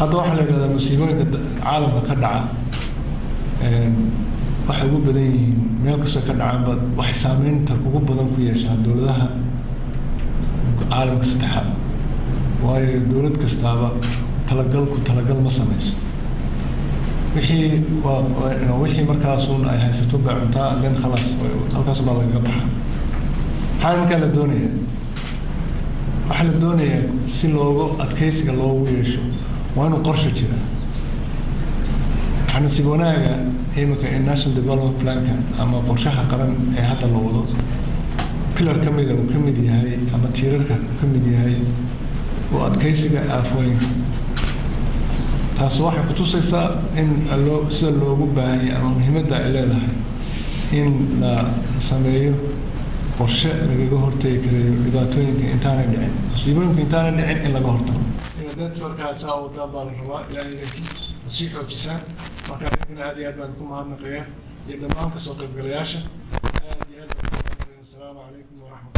هذا واحد اللي المصيبين عالم كدعة waxay ugu badan yihiin meel kasta ka dhacaan wax saameynta ugu badan ku yeeshaan dawladaha caalamka saddexaad waayo dawlad kastaaba talagal ma samayso wixii markaas ay haysato bacuntaa dan khalas halkaas baa laga baxaa xaalka la doonaya waxa la doonaya si loogu adkeysiga loogu yeesho waa inuu qorshe jira waxaan si wanaaga imika national development plan ama qorshaha qaran ee hadda la wado pillar kamid yahay ama tiirarka kamid yahay oo adkeysiga aafooyinka taas waxay ku tusaysaa in sida loogu baahan yahay ama muhiimadda ay leedahay in la sameeyo qorshe lagaga hortagi karayo dhibaatooyinka intaanay dhicin musiibooyinka intaanay dhicin in laga hortago dad markaa saa wadaan baa la rabaa ilaahay sii xoojisaan marka aad iyo aad baan ku mahadnaqayaa iyo dhammaan kasoo qaybgalayaasha aad iyo aad baan ku mahadnaqayaa. Assalaamu calaykum waraxmatullahi